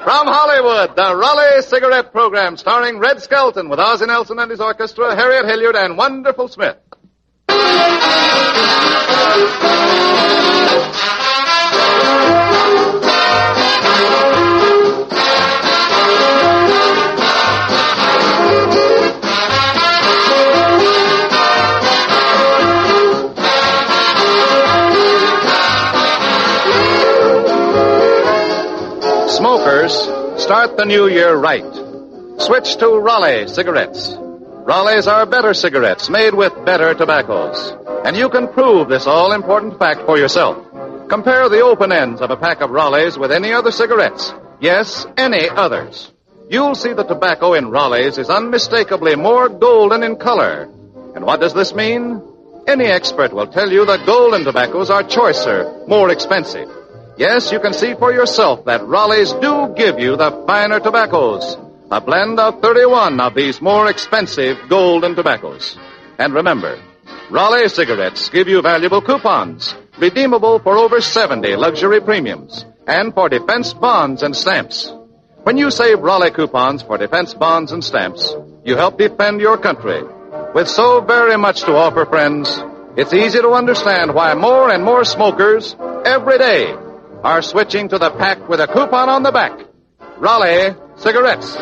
From Hollywood, the Raleigh Cigarette Program, starring Red Skelton with Ozzie Nelson and his orchestra, Harriet Hilliard, and Wonderful Smith. Smokers, start the new year right. Switch to Raleigh cigarettes. Raleigh's are better cigarettes made with better tobaccos. And you can prove this all-important fact for yourself. Compare the open ends of a pack of Raleigh's with any other cigarettes. Yes, any others. You'll see the tobacco in Raleigh's is unmistakably more golden in color. And what does this mean? Any expert will tell you that golden tobaccos are choicer, more expensive. Yes, you can see for yourself that Raleigh's do give you the finer tobaccos. A blend of 31 of these more expensive golden tobaccos. And remember, Raleigh cigarettes give you valuable coupons, redeemable for over 70 luxury premiums, and for defense bonds and stamps. When you save Raleigh coupons for defense bonds and stamps, you help defend your country. With so very much to offer, friends, it's easy to understand why more and more smokers, every day, are switching to the pack with a coupon on the back. Raleigh cigarettes.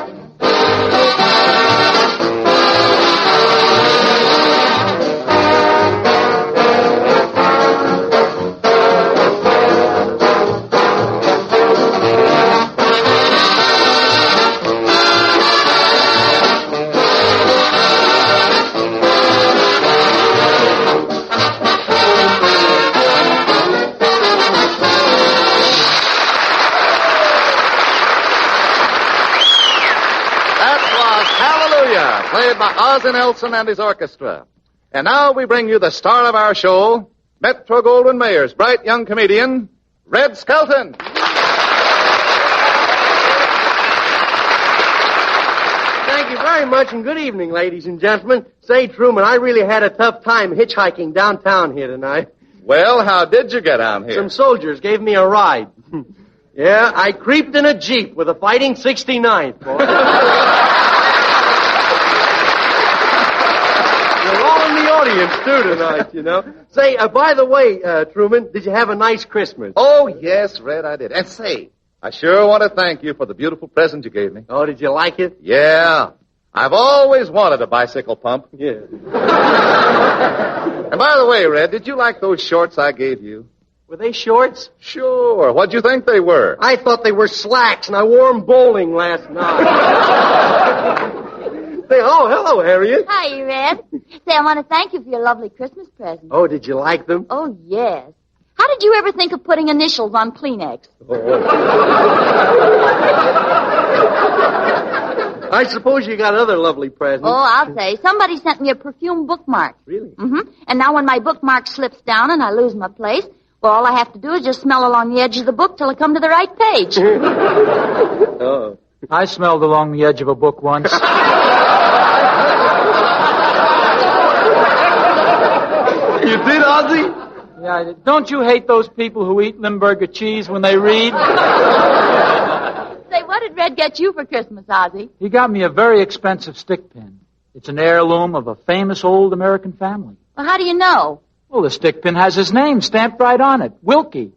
Played by Ozzie Nelson and his orchestra. And now we bring you the star of our show, Metro-Goldwyn-Mayer's bright young comedian, Red Skelton. Thank you very much, and good evening, ladies and gentlemen. Say, Truman, I really had a tough time hitchhiking downtown here tonight. Well, how did you get down here? Some soldiers gave me a ride. Yeah, I creeped in a Jeep with a Fighting 69th, boy. Audience, too, tonight, you know. Say, by the way, Truman, did you have a nice Christmas? Oh, yes, Red, I did. And say, I sure want to thank you for the beautiful present you gave me. Oh, did you like it? Yeah. I've always wanted a bicycle pump. Yeah. And by the way, Red, did you like those shorts I gave you? Were they shorts? Sure. What'd you think they were? I thought they were slacks, and I wore them bowling last night. Say, oh, hello, Harriet. Hi, Red. Say, I want to thank you for your lovely Christmas present. Oh, did you like them? Oh, yes. How did you ever think of putting initials on Kleenex? I suppose you got other lovely presents. Oh, I'll say. Somebody sent me a perfume bookmark. Really? Mm-hmm. And now when my bookmark slips down and I lose my place, well, all I have to do is just smell along the edge of the book till I come to the right page. Oh. I smelled along the edge of a book once. You did, Ozzie? Yeah, I did. Don't you hate those people who eat Limburger cheese when they read? Say, what did Red get you for Christmas, Ozzie? He got me a very expensive stick pin. It's an heirloom of a famous old American family. Well, how do you know? Well, the stick pin has his name stamped right on it. Wilkie.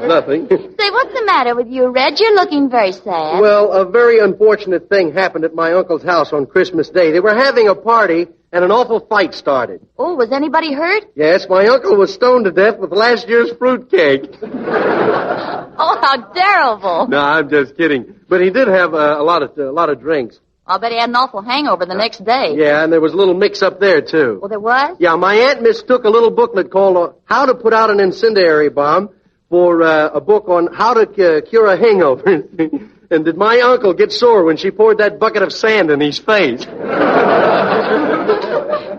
Nothing. Say, what's the matter with you, Red? You're looking very sad. Well, a very unfortunate thing happened at my uncle's house on Christmas Day. They were having a party, and an awful fight started. Oh, was anybody hurt? Yes, my uncle was stoned to death with last year's fruitcake. Oh, how terrible. No, I'm just kidding. But he did have a lot of drinks. I'll bet he had an awful hangover the next day. Yeah, and there was a little mix-up there, too. Well, there was? Yeah, my aunt mistook a little booklet called How to Put Out an Incendiary Bomb for a book on how to cure a hangover. And did my uncle get sore when she poured that bucket of sand in his face?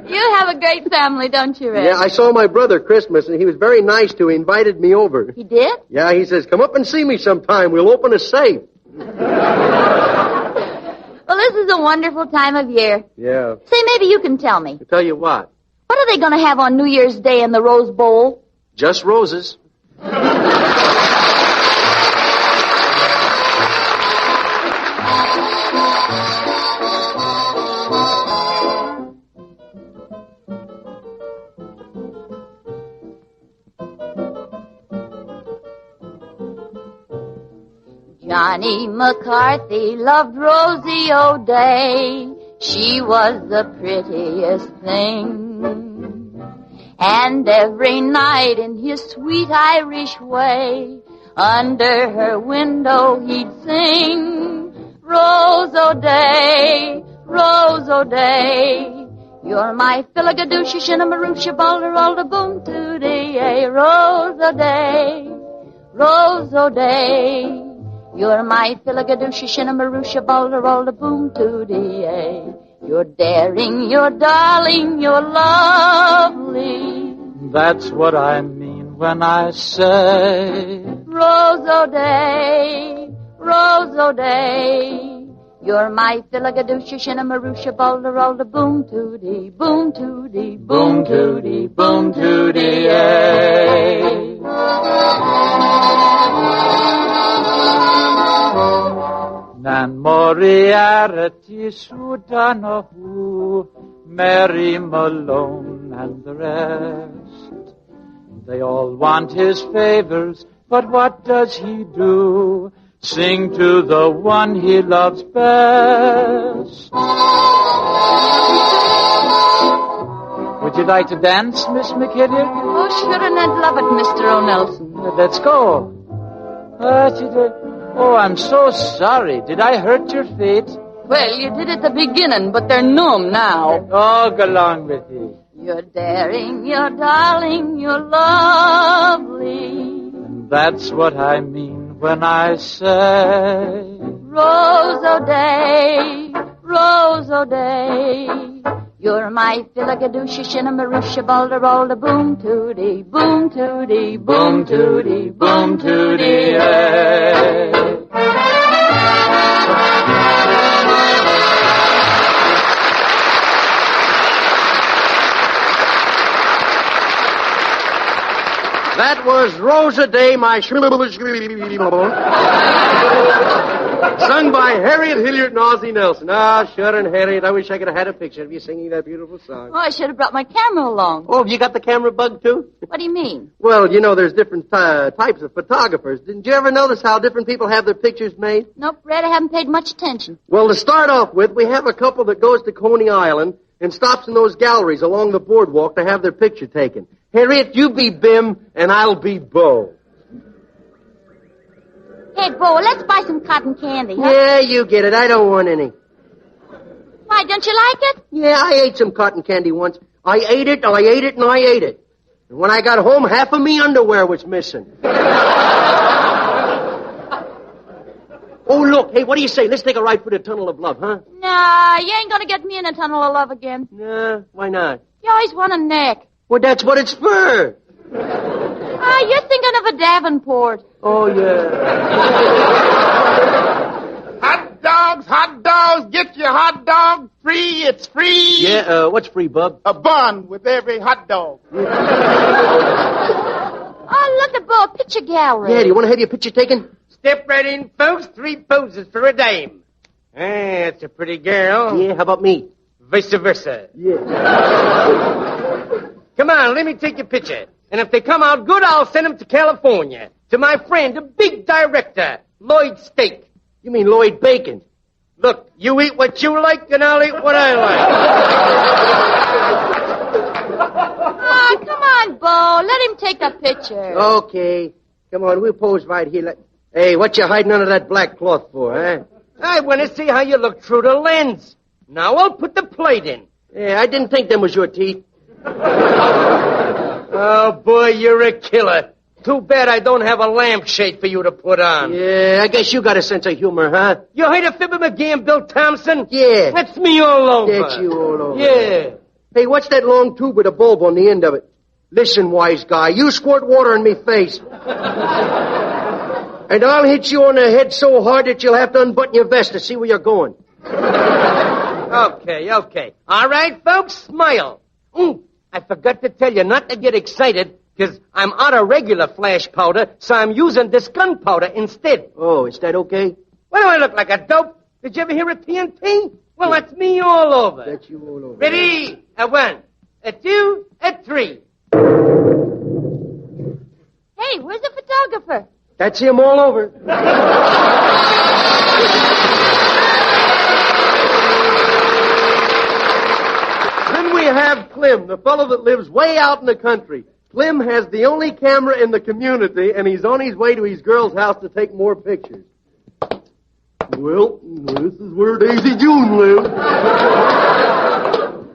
You have a great family, don't you, Red? Yeah, I saw my brother Christmas, and he was very nice to me. He invited me over. He did? Yeah, he says, come up and see me sometime. We'll open a safe. Well, this is a wonderful time of year. Yeah. Say, maybe you can tell me. I tell you what. What are they going to have on New Year's Day in the Rose Bowl? Just roses. Annie McCarthy loved Rosie O'Day. She was the prettiest thing. And every night in his sweet Irish way, under her window he'd sing, Rose O'Day, Rose O'Day, you're my Philagadooshie, Shinnamarooshie, Balderalda, Boom Tootie, Rose O'Day, Rose O'Day, you're my Philagadooshie, Shinnamarooshie, Balderalda, Boom Tootie, you're daring, you're darling, you're lovely. That's what I mean when I say, Rose O'Day, Rose O'Day, you're my Philagadooshie, Shinnamarooshie, Balderalda, Boom Tootie, Boom Tootie, Boom Tootie, Boom Tootie, Nan Moriarty, Sue Donahue, Mary Malone, and the rest. They all want his favors, but what does he do? Sing to the one he loves best. Would you like to dance, Miss McKinney? Oh, sure, and I'd love it, Mr. O'Nelson. Let's go. Oh, I'm so sorry. Did I hurt your feet? Well, you did at the beginning, but they're numb now. Oh, go along with you. You're daring, you're darling, you're lovely. And that's what I mean when I say, Rose O'Day, Rose O'Day, you're my Philagadooshie, Shinnamarooshie, Balderalda, Boom Tootie, Boom Tootie, Boom Tootie, Boom Tootie, That was Rosa Day, my sung by Harriet Hilliard and Ozzie Nelson. Ah, sure, and Harriet, I wish I could have had a picture of you singing that beautiful song. Oh, I should have brought my camera along. Oh, have you got the camera bug, too? What do you mean? Well, you know, there's different types of photographers. Didn't you ever notice how different people have their pictures made? Nope, Red, I haven't paid much attention. Well, to start off with, we have a couple that goes to Coney Island and stops in those galleries along the boardwalk to have their picture taken. Harriet, you be Bim, and I'll be Bo. Hey, Bo, let's buy some cotton candy, huh? Yeah, you get it. I don't want any. Why, don't you like it? Yeah, I ate some cotton candy once. I ate it, and I ate it. And when I got home, half of me underwear was missing. Oh, look. Hey, what do you say? Let's take a ride through the Tunnel of Love, huh? Nah, you ain't gonna get me in a tunnel of love again. Nah, why not? You always want a neck. Well, that's what it's for. Ah, you're thinking of a Davenport. Oh, yeah. Hot dogs, get your hot dog free, it's free. Yeah, what's free, bub? A bun with every hot dog. Oh, look at Bo, a picture gallery. Yeah, do you want to have your picture taken? Step right in, folks. 3 poses for a dame. That's a pretty girl. Yeah, how about me? Vice versa. Yeah. Come on, let me take your picture. And if they come out good, I'll send them to California. To my friend, the big director, Lloyd Steak. You mean Lloyd Bacon? Look, you eat what you like, and I'll eat what I like. Ah, come on, Bo. Let him take a picture. Okay. Come on, we'll pose right here. Hey, what you hiding under that black cloth for, huh? I want to see how you look through the lens. Now I'll put the plate in. Yeah, I didn't think them was your teeth. Oh, boy, you're a killer. Too bad I don't have a lampshade for you to put on. Yeah, I guess you got a sense of humor, huh? You heard of Fibber McGee and Bill Thompson? Yeah. That's me all over. That's you all over. Yeah. Hey, what's that long tube with a bulb on the end of it? Listen, wise guy, you squirt water in me face. And I'll hit you on the head so hard that you'll have to unbutton your vest to see where you're going. Okay. All right, folks, smile. I forgot to tell you not to get excited, because I'm out of regular flash powder, so I'm using this gunpowder instead. Oh, is that okay? What do I look like, a dope? Did you ever hear of TNT? Well, that's me all over. That's you all over. Ready? A 1, a 2, a 3. Hey, where's the photographer? Catch him all over. Then we have Clem, the fellow that lives way out in the country. Clem has the only camera in the community, and he's on his way to his girl's house to take more pictures. Well, this is where Daisy June lives.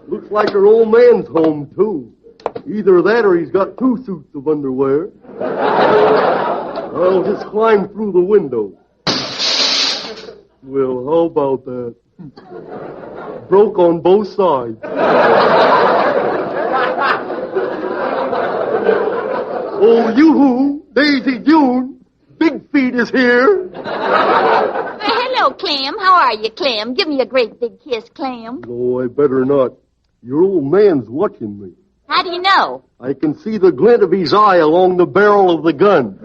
Looks like her old man's home, too. Either that or he's got 2 suits of underwear. I'll just climb through the window. Well, how about that? Broke on both sides. Oh, yoo-hoo, Daisy June. Big Feet is here. Hello, Clem. How are you, Clem? Give me a great big kiss, Clem. No, I better not. Your old man's watching me. How do you know? I can see the glint of his eye along the barrel of the gun.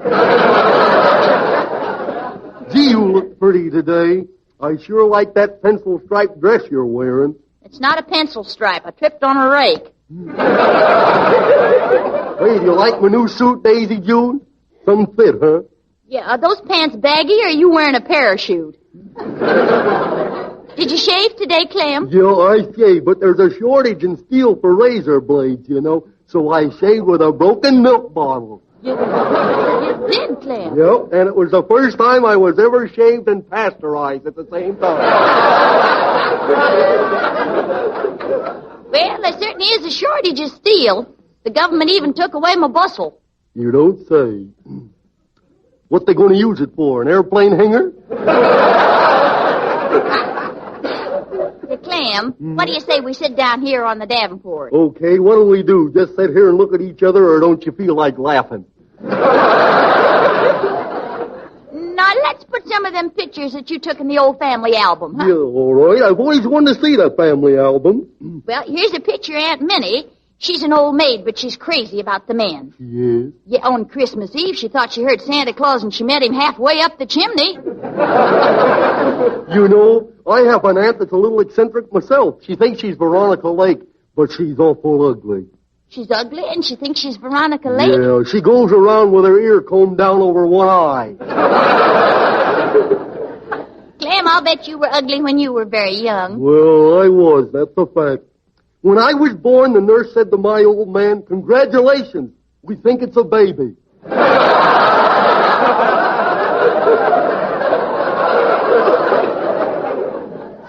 Gee, you look pretty today. I sure like that pencil-striped dress you're wearing. It's not a pencil stripe. I tripped on a rake. Hey, do you like my new suit, Daisy June? Some fit, huh? Yeah, are those pants baggy or are you wearing a parachute? Did you shave today, Clem? Yeah, I shave, but there's a shortage in steel for razor blades, you know, so I shave with a broken milk bottle. You did, Clem? Yep, and it was the first time I was ever shaved and pasteurized at the same time. Well, there certainly is a shortage of steel. The government even took away my bustle. You don't say. What they going to use it for, an airplane hangar? Hey, Clem, what do you say we sit down here on the Davenport? Okay, what do we do? Just sit here and look at each other, or don't you feel like laughing? Now, let's put some of them pictures that you took in the old family album, huh? Yeah, all right. I've always wanted to see that family album. Well, here's a picture of Aunt Minnie. She's an old maid, but she's crazy about the man. Yes? Yeah, on Christmas Eve, she thought she heard Santa Claus, and she met him halfway up the chimney. You know, I have an aunt that's a little eccentric myself. She thinks she's Veronica Lake, but she's awful ugly. She's ugly, and she thinks she's Veronica Lake? Yeah, she goes around with her ear combed down over one eye. Clem, I'll bet you were ugly when you were very young. Well, I was. That's a fact. When I was born, the nurse said to my old man, "Congratulations, we think it's a baby."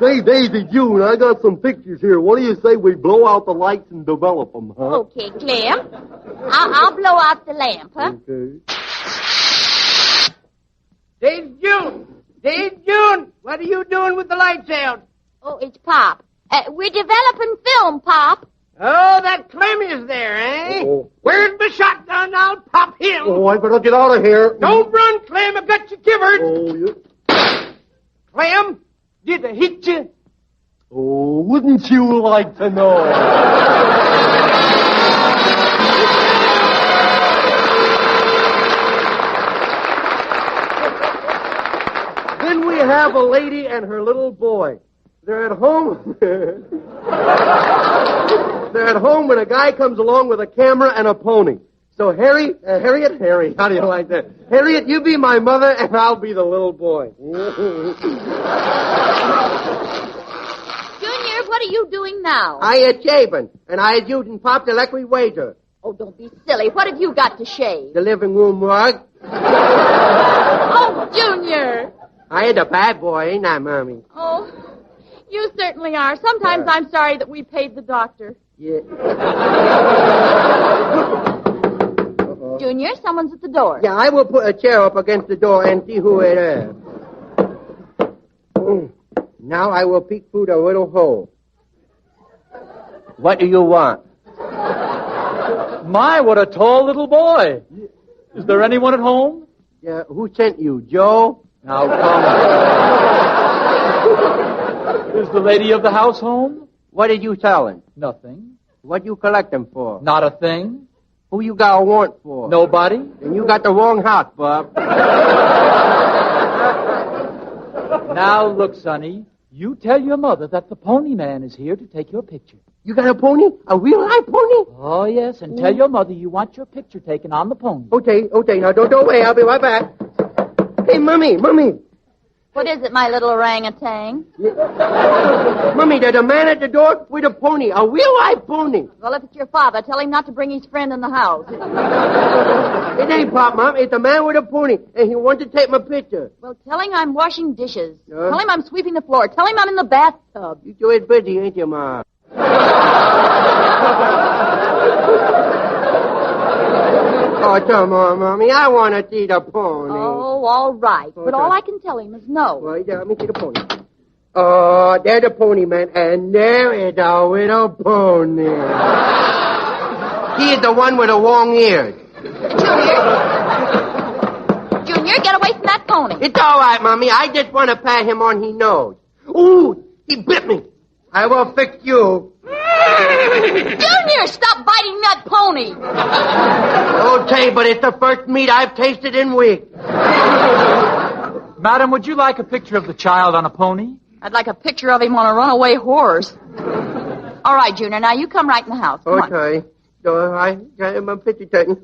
Say, Daisy June, I got some pictures here. What do you say we blow out the lights and develop them, huh? Okay, Clem. I'll blow out the lamp, huh? Okay. Daisy June! Daisy June! What are you doing with the lights out? Oh, it's Pop. We're developing film, Pop. Oh, that Clem is there, eh? Oh. Where's my shotgun? I'll pop him. Oh, I better get out of here. Don't run, Clem. I got you covered. Oh, yeah. Clem, did I hit you? Oh, wouldn't you like to know? Then we have a lady and her little boy. They're at home. They're at home when a guy comes along with a camera and a pony. So Harry, how do you like that? Harriet, you be my mother and I'll be the little boy. Junior, what are you doing now? I had shaving, and I had using Pop the electric wager. Oh, don't be silly. What have you got to shave? The living room rug. Oh, Junior. I had a bad boy, ain't I, Mommy? Oh, you certainly are. Sometimes I'm sorry that we paid the doctor. Yeah. Junior, someone's at the door. Yeah, I will put a chair up against the door and see who it is. Now I will peek through the little hole. What do you want? My, what a tall little boy. Is there anyone at home? Yeah, who sent you, Joe? Now, come. Is the lady of the house home? What did you selling? Nothing. What you collect them for? Not a thing. Who you got a warrant for? Nobody. Then you got the wrong house, Bob. Now, look, Sonny. You tell your mother that the pony man is here to take your picture. You got a pony? A real live pony? Oh, yes, and tell your mother you want your picture taken on the pony. Okay. Now don't wait. I'll be right back. Mummy. What is it, my little orangutan? Mummy, there's a man at the door with a pony, a real-life pony. Well, if it's your father, tell him not to bring his friend in the house. It ain't Pop, Mom. It's a man with a pony, and he wants to take my picture. Well, tell him I'm washing dishes. Tell him I'm sweeping the floor. Tell him I'm in the bathtub. You sure is busy, ain't you, Ma? Oh, come on, Mommy. I want to see the pony. Oh, all right. But all I can tell him is no. Well, let me see the pony. Oh, there's the pony, man. And there is a little pony. He is the one with the long ears. Junior, get away from that pony. It's all right, Mommy. I just want to pat him on his nose. Ooh, he bit me. I will fix you. Junior, stop biting that pony. Okay, but it's the first meat I've tasted in weeks. Madam, would you like a picture of the child on a pony? I'd like a picture of him on a runaway horse. All right, Junior, now you come right in the house. Come on. Okay. So I got my picture taken.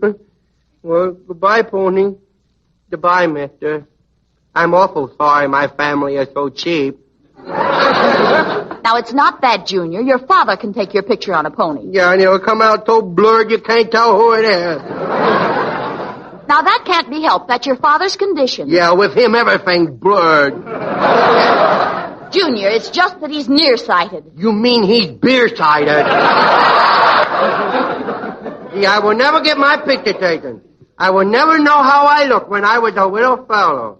Well, goodbye, pony. Goodbye, mister. I'm awful sorry my family is so cheap. Now, it's not that, Junior. Your father can take your picture on a pony. Yeah, and it'll come out so blurred you can't tell who it is. Now, that can't be helped. That's your father's condition. Yeah, with him, everything's blurred. Junior, it's just that he's nearsighted. You mean he's beer-sighted? See, I will never get my picture taken. I will never know how I look when I was a little fellow.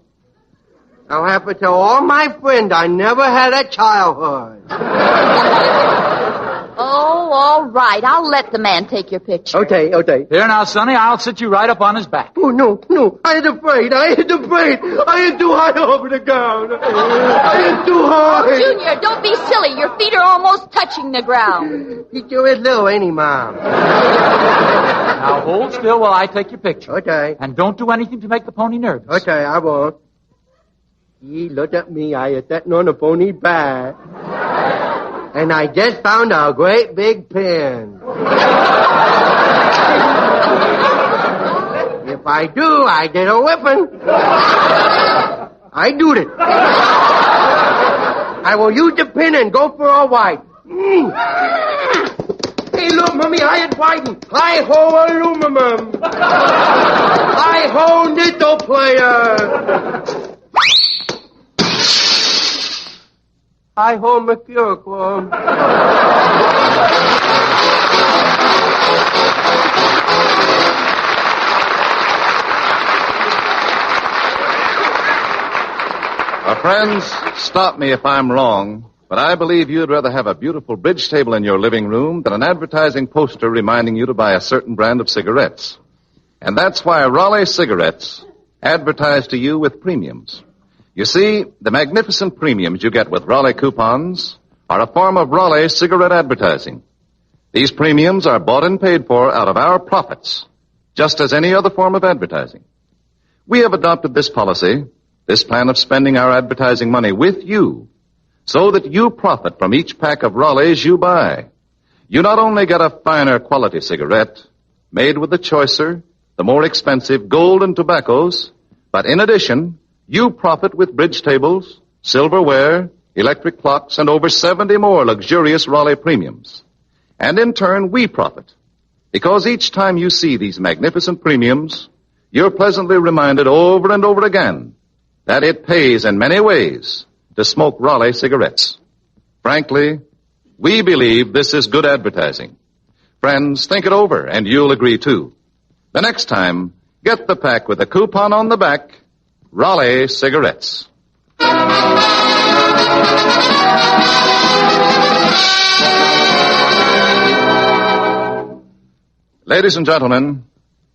I'll have to tell all my friends I never had a childhood. Oh, all right. I'll let the man take your picture. Okay. Here now, Sonny, I'll sit you right up on his back. Oh, no. I ain't afraid. I ain't too high over the ground. I ain't too high. Oh, Junior, don't be silly. Your feet are almost touching the ground. He sure is little, ain't he, Mom? Now, hold still while I take your picture. Okay. And don't do anything to make the pony nervous. Okay, I won't. He looked at me. I was sitting on the pony's back. And I just found a great big pin. If I do, I get a whipping. I do it. I will use the pin and go for a white. Hey, look, Mommy, I had whiting. Hi-ho, aluminum. Hi-ho, nickel player. Hi-ho, McCurcum. Friends, stop me if I'm wrong, but I believe you'd rather have a beautiful bridge table in your living room than an advertising poster reminding you to buy a certain brand of cigarettes. And that's why Raleigh cigarettes advertise to you with premiums. You see, the magnificent premiums you get with Raleigh coupons are a form of Raleigh cigarette advertising. These premiums are bought and paid for out of our profits, just as any other form of advertising. We have adopted this policy, this plan of spending our advertising money with you, so that you profit from each pack of Raleighs you buy. You not only get a finer quality cigarette, made with the choicer, the more expensive gold and tobaccos, but in addition, you profit with bridge tables, silverware, electric clocks, and over 70 more luxurious Raleigh premiums. And in turn, we profit, because each time you see these magnificent premiums, you're pleasantly reminded over and over again that it pays in many ways to smoke Raleigh cigarettes. Frankly, we believe this is good advertising. Friends, think it over, and you'll agree too. The next time, get the pack with a coupon on the back, Raleigh cigarettes. Ladies and gentlemen,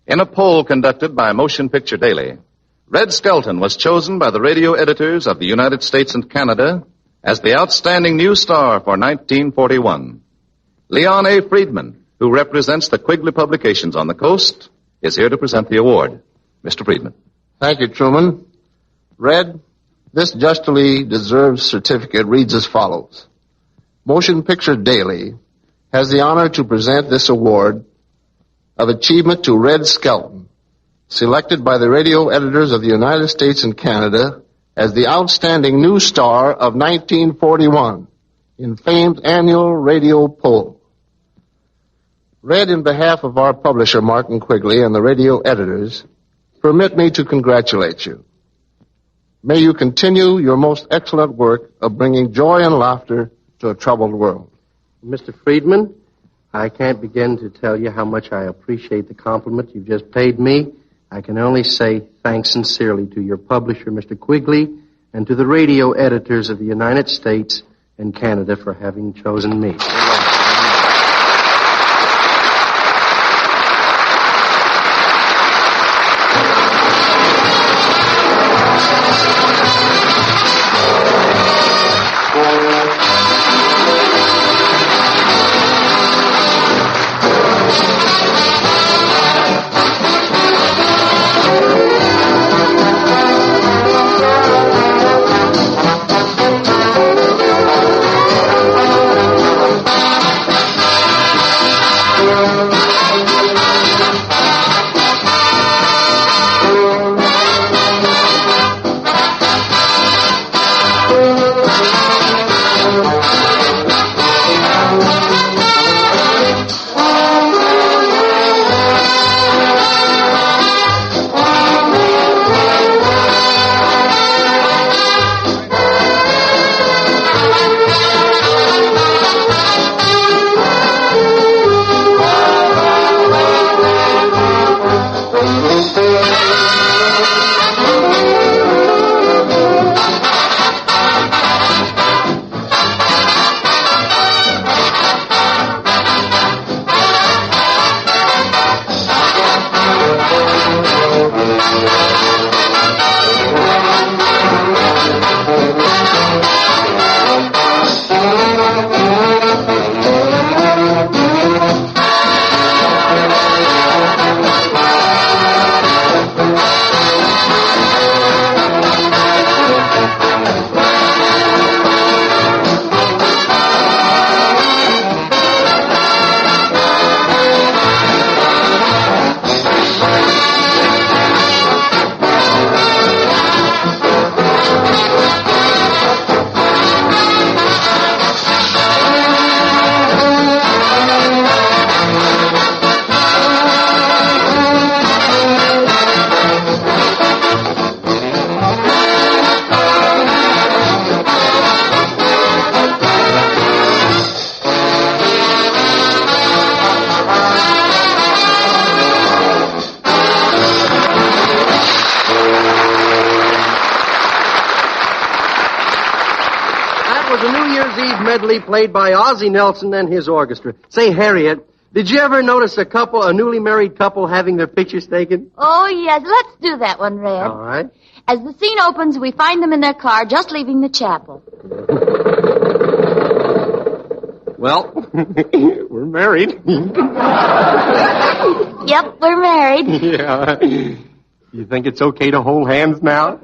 in a poll conducted by Motion Picture Daily, Red Skelton was chosen by the radio editors of the United States and Canada as the outstanding new star for 1941. Leon A. Friedman, who represents the Quigley publications on the coast, is here to present the award. Mr. Friedman. Thank you, Truman. Red, this justly deserved certificate reads as follows. Motion Picture Daily has the honor to present this award of achievement to Red Skelton, selected by the radio editors of the United States and Canada as the outstanding new star of 1941 in famed annual radio poll. Read in behalf of our publisher, Martin Quigley, and the radio editors, permit me to congratulate you. May you continue your most excellent work of bringing joy and laughter to a troubled world. Mr. Friedman, I can't begin to tell you how much I appreciate the compliment you've just paid me. I can only say thanks sincerely to your publisher, Mr. Quigley, and to the radio editors of the United States and Canada for having chosen me. Medley played by Ozzie Nelson and his orchestra. Say, Harriet, did you ever notice a newly married couple having their pictures taken? Oh, yes. Let's do that one, Red. All right. As the scene opens, we find them in their car just leaving the chapel. Well, we're married. Yep, we're married. Yeah. You think it's okay to hold hands now?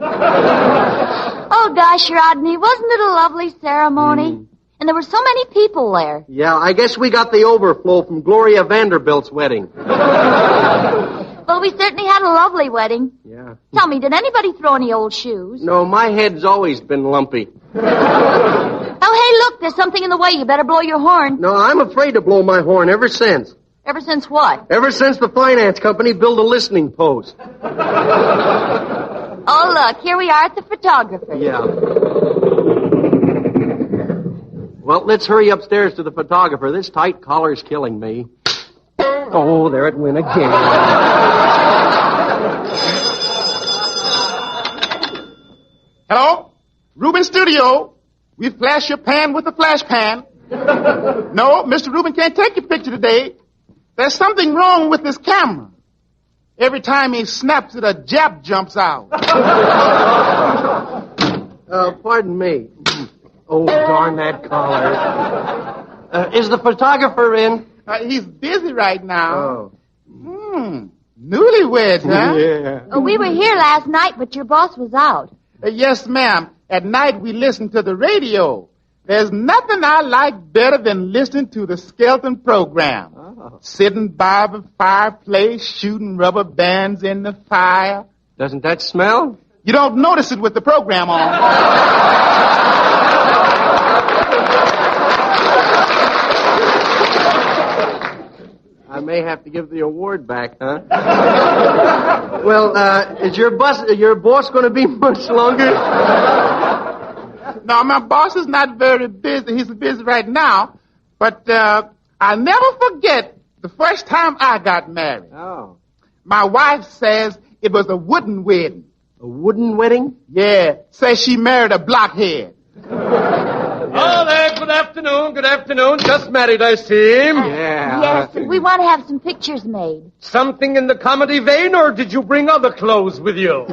Oh, gosh, Rodney, wasn't it a lovely ceremony? And there were so many people there. Yeah, I guess we got the overflow from Gloria Vanderbilt's wedding. Well, we certainly had a lovely wedding. Yeah. Tell me, did anybody throw any old shoes? No, my head's always been lumpy. Oh, hey, look, there's something in the way. You better blow your horn. No, I'm afraid to blow my horn ever since. Ever since what? Ever since the finance company built a listening post. Oh, look, here we are at the photographer. Yeah. Well, let's hurry upstairs to the photographer. This tight collar's killing me. Oh, there it went again. Hello? Rubin Studio. We flash your pan with a flash pan. No, Mr. Rubin can't take your picture today. There's something wrong with this camera. Every time he snaps it, a jab jumps out. Pardon me. Oh, darn that collar. Is the photographer in? He's busy right now. Oh. Newlyweds, huh? Yeah. Oh, we were here last night, but your boss was out. Yes, ma'am. At night we listen to the radio. There's nothing I like better than listening to the Skelton program. Oh. Sitting by the fireplace, shooting rubber bands in the fire. Doesn't that smell? You don't notice it with the program on. I may have to give the award back, huh? Well, is your boss going to be much longer? No, my boss is not very busy. He's busy right now. But I'll never forget the first time I got married. Oh. My wife says it was a wooden wedding. A wooden wedding? Yeah, says she married a blockhead. Oh, there, good afternoon, good afternoon. Just married, I see. Yeah. Yes, we want to have some pictures made. Something in the comedy vein, or did you bring other clothes with you?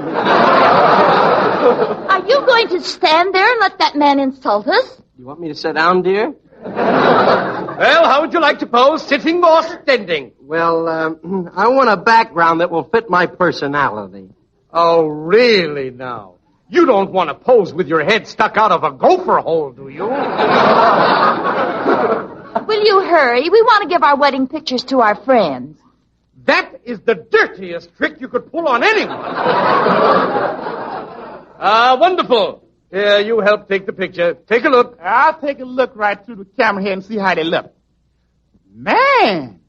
Are you going to stand there and let that man insult us? You want me to sit down, dear? Well, how would you like to pose, sitting or standing? Well, I want a background that will fit my personality. Oh, really now? You don't want to pose with your head stuck out of a gopher hole, do you? Will you hurry? We want to give our wedding pictures to our friends. That is the dirtiest trick you could pull on anyone. Wonderful. Here, you help take the picture. Take a look. I'll take a look right through the camera here and see how they look. Man,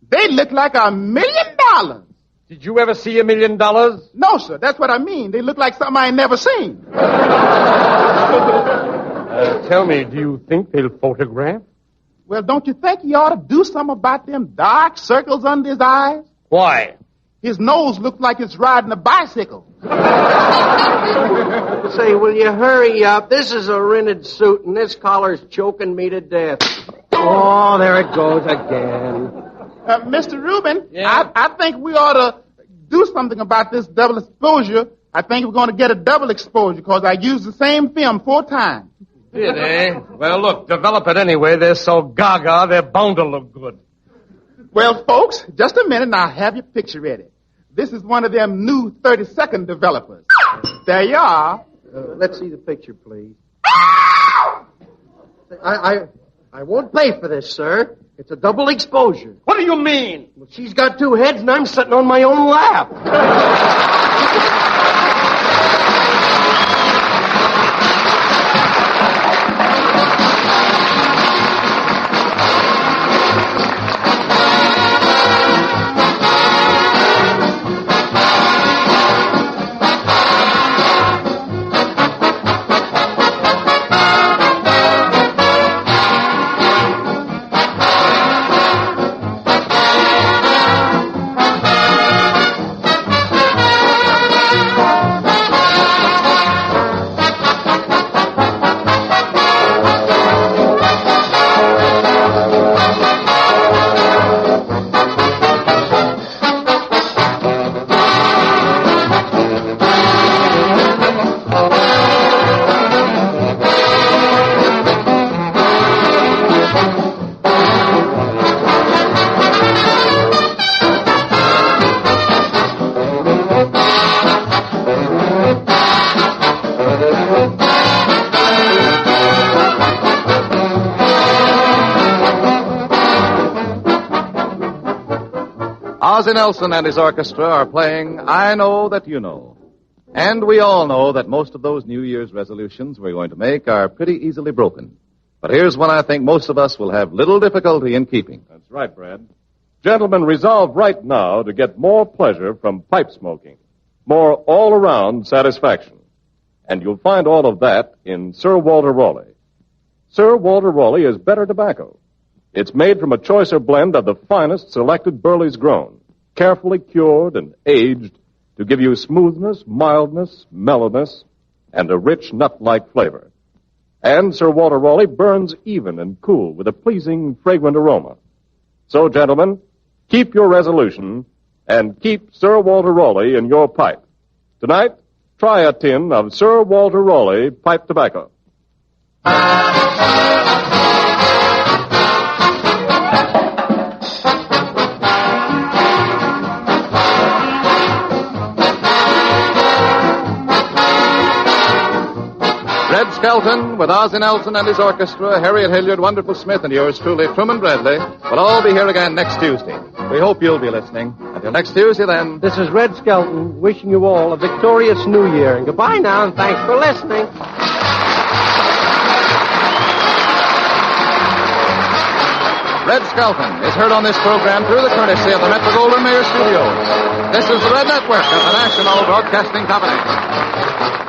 they look like $1 million. Did you ever see $1 million? No, sir, that's what I mean. They look like something I ain't never seen. Tell me, do you think they'll photograph? Well, don't you think he ought to do something about them dark circles under his eyes? Why? His nose looks like it's riding a bicycle. Say, will you hurry up? This is a rented suit, and this collar's choking me to death. Oh, there it goes again. Mr. Rubin, Yeah? I think we ought to do something about this double exposure. I think we're going to get a double exposure because I used the same film 4 times. Did they? Well, look, develop it anyway. They're so gaga, they're bound to look good. Well, folks, just a minute and I'll have your picture ready. This is one of them new 30-second developers. There you are. Let's see the picture, please. I won't pay for this, sir. It's a double exposure. What do you mean? Well, she's got 2 heads and I'm sitting on my own lap. Ozzie Nelson and his orchestra are playing I Know That You Know. And we all know that most of those New Year's resolutions we're going to make are pretty easily broken. But here's one I think most of us will have little difficulty in keeping. That's right, Brad. Gentlemen, resolve right now to get more pleasure from pipe smoking, more all-around satisfaction. And you'll find all of that in Sir Walter Raleigh. Sir Walter Raleigh is better tobacco. It's made from a choicer blend of the finest selected burleys grown, carefully cured and aged to give you smoothness, mildness, mellowness, and a rich nut-like flavor. And Sir Walter Raleigh burns even and cool with a pleasing, fragrant aroma. So, gentlemen, keep your resolution and keep Sir Walter Raleigh in your pipe. Tonight, try a tin of Sir Walter Raleigh pipe tobacco. Red Skelton, with Ozzie Nelson and his orchestra, Harriet Hilliard, Wonderful Smith, and yours truly, Truman Bradley, will all be here again next Tuesday. We hope you'll be listening. Until next Tuesday, then. This is Red Skelton wishing you all a victorious New Year. And goodbye now, and thanks for listening. Red Skelton is heard on this program through the courtesy of the Metro-Goldwyn-Mayer Studios. This is the Red Network of the National Broadcasting Company.